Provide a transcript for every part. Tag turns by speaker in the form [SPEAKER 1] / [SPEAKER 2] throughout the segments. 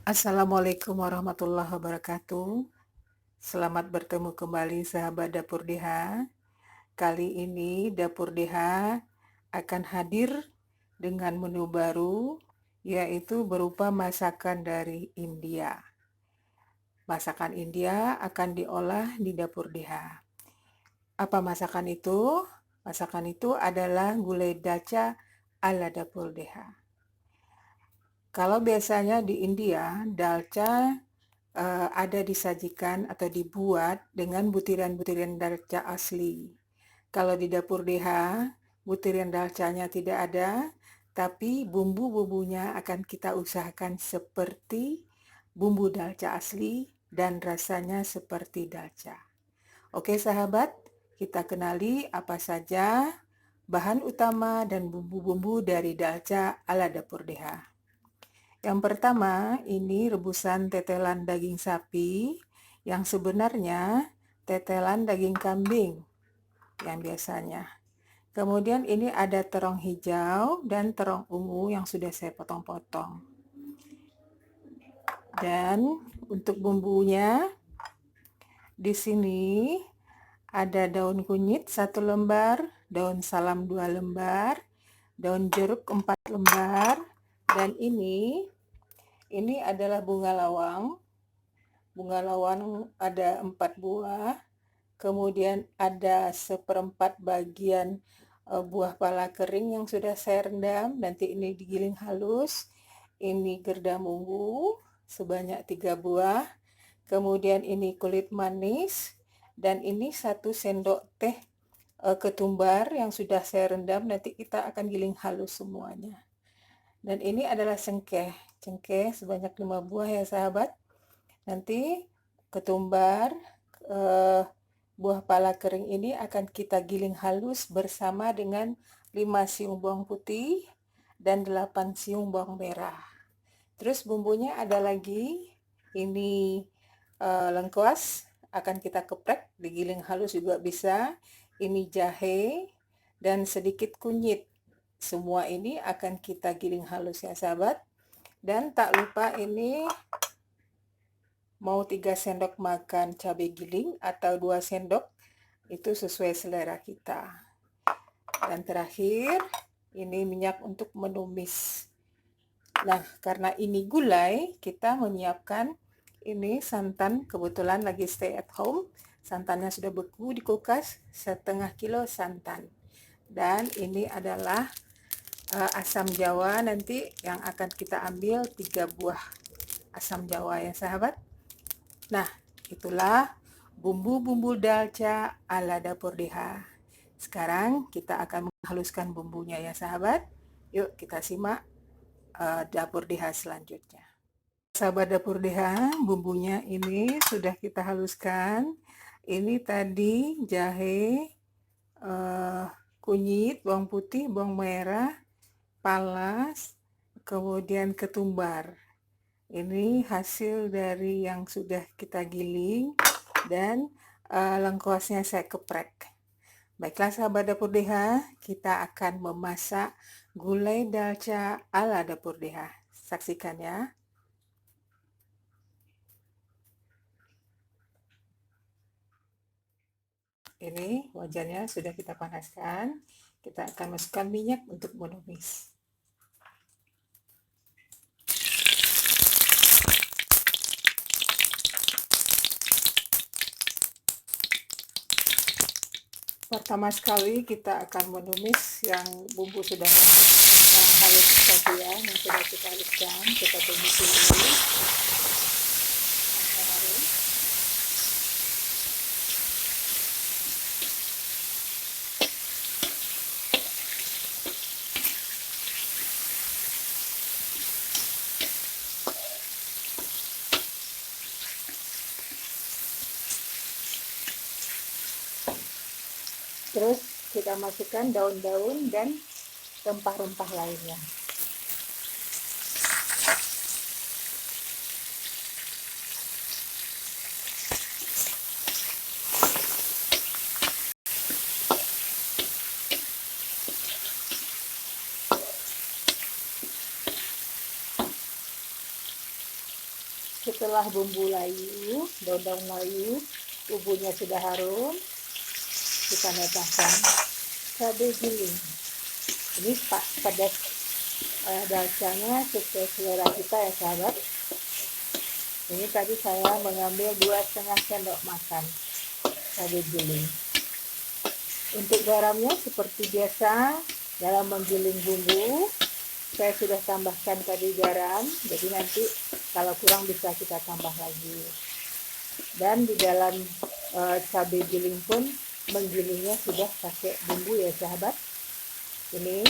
[SPEAKER 1] Assalamualaikum warahmatullahi wabarakatuh. Selamat bertemu kembali sahabat Dapur DH. Kali ini Dapur DH akan hadir dengan menu baru, yaitu berupa masakan dari India. Masakan India akan diolah di Dapur DH. Apa masakan itu? Masakan itu adalah gulai daca ala Dapur DH. Kalau biasanya di India, dalca ada disajikan atau dibuat dengan butiran-butiran dalca asli. Kalau di dapur DH, butiran dalcanya tidak ada, tapi bumbu-bumbunya akan kita usahakan seperti bumbu dalca asli dan rasanya seperti dalca. Oke sahabat, kita kenali apa saja bahan utama dan bumbu-bumbu dari dalca ala dapur DH. Yang pertama, ini rebusan tetelan daging sapi yang sebenarnya tetelan daging kambing yang biasanya. Kemudian ini ada terong hijau dan terong ungu yang sudah saya potong-potong. Dan untuk bumbunya, di sini ada daun kunyit 1 lembar, daun salam 2 lembar, daun jeruk 4 lembar, dan ini adalah bunga lawang. Bunga lawang ada 4 buah, kemudian ada 1/4 bagian buah pala kering yang sudah saya rendam, nanti ini digiling halus. Ini gerda munggu sebanyak 3 buah, kemudian ini kulit manis, dan ini 1 sendok teh ketumbar yang sudah saya rendam, nanti kita akan giling halus semuanya. Dan ini adalah cengkeh sebanyak 5 buah ya sahabat. Nanti ketumbar buah pala kering ini akan kita giling halus bersama dengan 5 siung bawang putih dan 8 siung bawang merah. Terus bumbunya ada lagi, ini lengkuas akan kita geprek, digiling halus juga bisa. Ini jahe dan sedikit kunyit. Semua ini akan kita giling halus ya sahabat. Dan tak lupa ini mau 3 sendok makan cabai giling atau 2 sendok, itu sesuai selera kita. Dan terakhir ini minyak untuk menumis. Nah, karena ini gulai, kita menyiapkan ini santan, kebetulan lagi stay at home. Santannya sudah beku di kulkas, 1/2 kilo santan. Dan ini adalah asam jawa nanti yang akan kita ambil 3 buah asam jawa ya sahabat. Nah, itulah bumbu-bumbu dalca ala dapur DH. Sekarang kita akan menghaluskan bumbunya ya sahabat. Yuk kita simak dapur DH selanjutnya. Sahabat dapur DH, bumbunya ini sudah kita haluskan. Ini tadi jahe, kunyit, bawang putih, bawang merah, palas, kemudian ketumbar. Ini hasil dari yang sudah kita giling dan lengkuasnya saya geprek. Baiklah sahabat dapur DH, kita akan memasak gulai dalca ala dapur DH. Saksikan ya. Ini wajannya sudah kita panaskan. Kita akan masukkan minyak untuk menumis. Pertama sekali kita akan menumis yang bumbu sudah halus tadi ya, yang sudah kita haluskan. Kita tumis dulu. Terus kita masukkan daun-daun dan rempah-rempah lainnya. Setelah bumbu layu, daun-daun layu, bumbunya sudah harum, kita tambahkan cabai giling. Ini pedas dalcanya sesuai selera kita ya sahabat. Ini tadi saya mengambil 2,5 sendok makan cabai giling. Untuk garamnya seperti biasa dalam menggiling bumbu, saya sudah tambahkan tadi garam, jadi nanti kalau kurang bisa kita tambah lagi. Dan di dalam cabai giling pun menggilingnya sudah pakai bumbu ya sahabat. Ini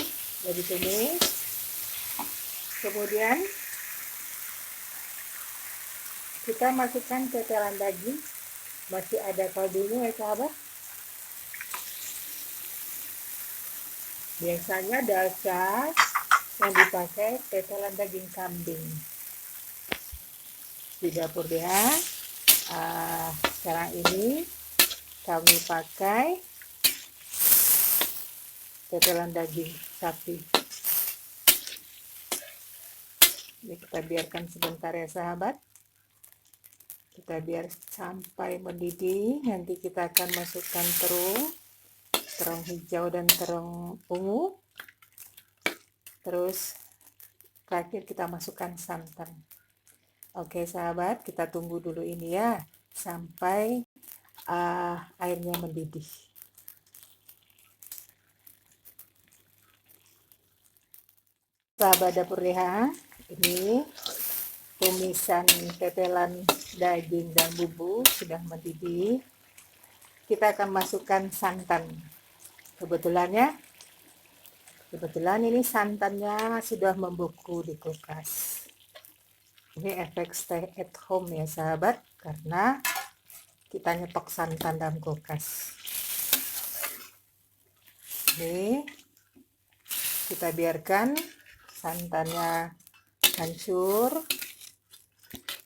[SPEAKER 1] jadi tumis. Kemudian kita masukkan tetelan daging, masih ada kaldunya ya sahabat. Biasanya dalca yang dipakai tetelan daging kambing. Di dapur dia sekarang ini kami pakai tetelan daging sapi. Ini kita biarkan sebentar ya sahabat. Kita biar sampai mendidih. Nanti kita akan masukkan terung hijau dan terung ungu. Terus terakhir kita masukkan santan. Oke sahabat, kita tunggu dulu ini ya sampai airnya mendidih. Sahabat dapur Reha, ini tumisan tetelan daging dan bumbu sudah mendidih. Kita akan masukkan santan. Kebetulan ini santannya sudah membeku di kulkas. Ini efek stay at home ya sahabat, karena kita nyetok santan dalam kulkas. Ini kita biarkan santannya hancur.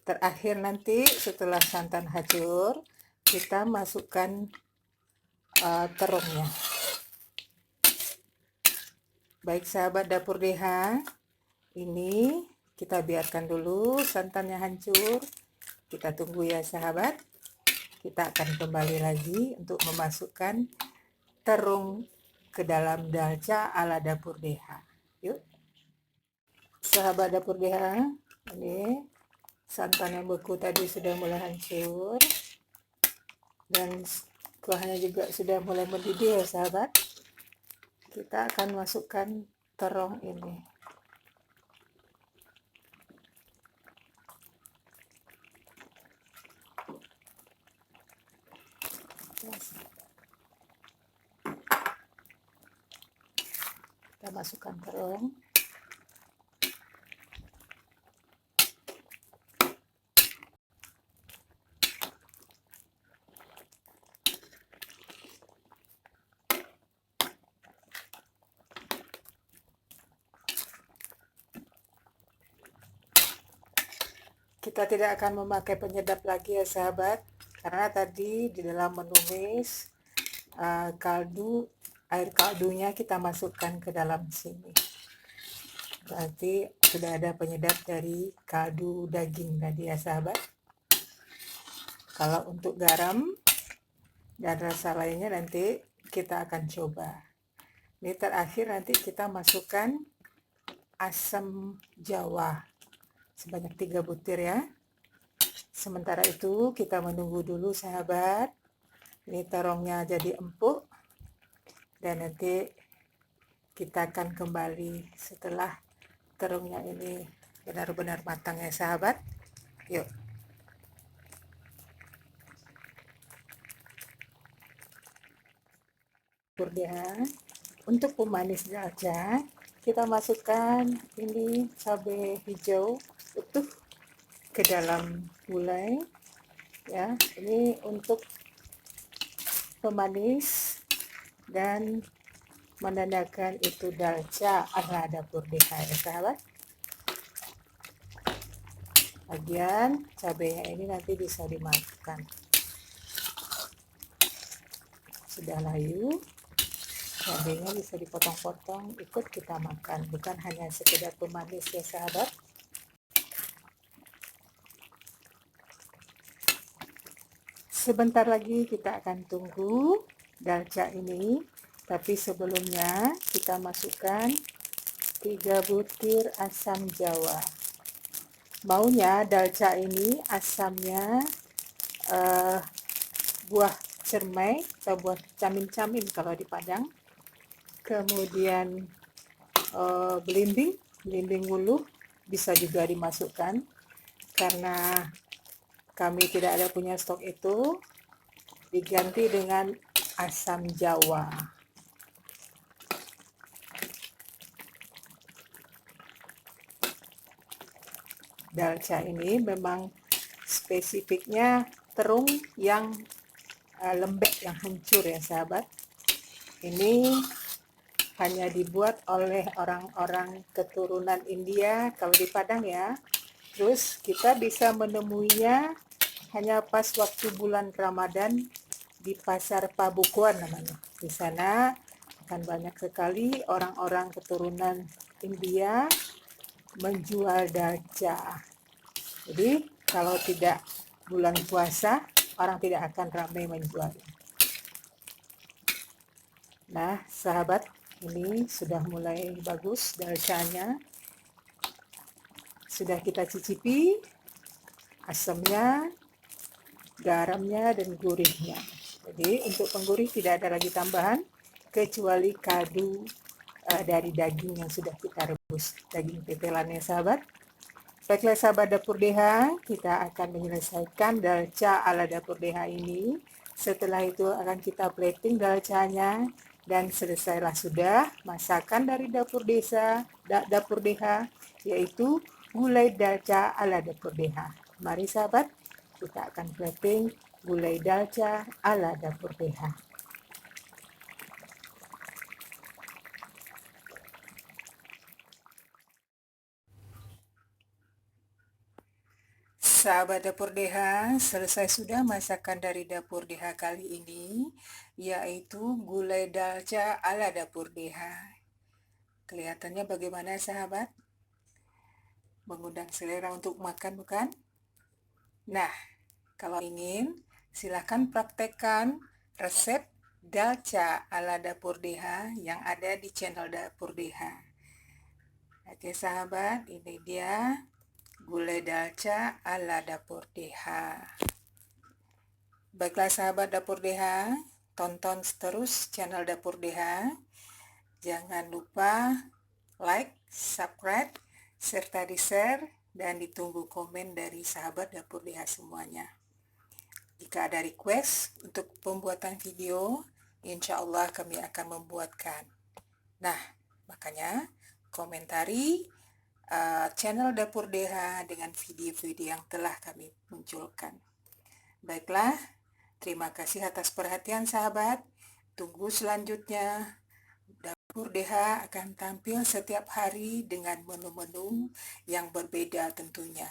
[SPEAKER 1] Terakhir nanti setelah santan hancur, kita masukkan terungnya. Baik sahabat dapur Deha, ini kita biarkan dulu santannya hancur. Kita tunggu ya sahabat. Kita akan kembali lagi untuk memasukkan terung ke dalam dalca ala dapur Deha. Yuk. Sahabat dapur Deha, ini santan yang beku tadi sudah mulai hancur. Dan kuahnya juga sudah mulai mendidih ya sahabat. Kita akan masukkan terung ini. Kita masukkan terung. Kita tidak akan memakai penyedap lagi ya sahabat, karena tadi di dalam menumis air kaldunya kita masukkan ke dalam sini. Berarti sudah ada penyedap dari kaldu daging tadi ya sahabat. Kalau untuk garam dan rasa lainnya nanti kita akan coba. Ini terakhir nanti kita masukkan asam jawa sebanyak 3 butir ya. Sementara itu kita menunggu dulu sahabat. Ini terongnya jadi empuk. Dan nanti kita akan kembali setelah terongnya ini benar-benar matang ya sahabat. Yuk. Kemudian untuk pemanis dalca kita masukkan ini cabai hijau utuh ke dalam gulai ya. Ini untuk pemanis dan menandakan itu dalca ala dapur Deha ya sahabat. Bagian cabainya ini nanti bisa dimakan. Sudah layu, cabainya bisa dipotong-potong ikut kita makan, bukan hanya sekedar pemanis ya sahabat. sebentar lagi kita akan tunggu dalca ini, tapi sebelumnya kita masukkan 3 butir asam jawa. Maunya dalca ini asamnya buah cermai atau buah camin-camin kalau di Padang. Kemudian belimbing wuluh bisa juga dimasukkan, karena kami tidak ada punya stok itu, diganti dengan asam jawa. Dalca ini memang spesifiknya terung yang lembek, yang hancur ya sahabat. Ini hanya dibuat oleh orang-orang keturunan India kalau di Padang ya. Terus kita bisa menemuinya hanya pas waktu bulan Ramadan di pasar Pabukuan namanya. Di sana akan banyak sekali orang-orang keturunan India menjual dalca. Jadi kalau tidak bulan puasa, orang tidak akan ramai menjual. Nah, sahabat, ini sudah mulai bagus dalcanya. Sudah kita cicipi asamnya, garamnya, dan gurihnya. Jadi untuk penggurih tidak ada lagi tambahan kecuali kaldu dari daging yang sudah kita rebus, daging tetelannya sahabat. Baiklah sahabat Dapur DH, kita akan menyelesaikan dalca ala Dapur DH ini. Setelah itu akan kita plating dalcanya, dan selesailah sudah masakan dari Dapur DH, yaitu gulai dalca ala Dapur DH. Mari sahabat, kita akan plating gulai dalca ala Dapur DH. Sahabat Dapur DH, selesai sudah masakan dari Dapur DH kali ini, yaitu gulai dalca ala Dapur DH. Kelihatannya bagaimana sahabat? Mengundang selera untuk makan bukan? Nah, kalau ingin, silahkan praktekkan resep dalca ala Dapur DH yang ada di channel Dapur DH. Oke sahabat, ini dia gulai dalca ala Dapur DH. Baiklah sahabat Dapur DH, tonton terus channel Dapur DH. Jangan lupa like, subscribe, serta di-share, dan ditunggu komen dari sahabat Dapur DH semuanya. Jika ada request untuk pembuatan video, insya Allah kami akan membuatkan. Nah, makanya komentari channel Dapur DH dengan video-video yang telah kami munculkan. Baiklah, terima kasih atas perhatian sahabat. Tunggu selanjutnya. Dapur DH akan tampil setiap hari dengan menu-menu yang berbeda tentunya.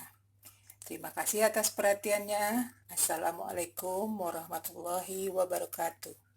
[SPEAKER 1] Terima kasih atas perhatiannya. Assalamualaikum warahmatullahi wabarakatuh.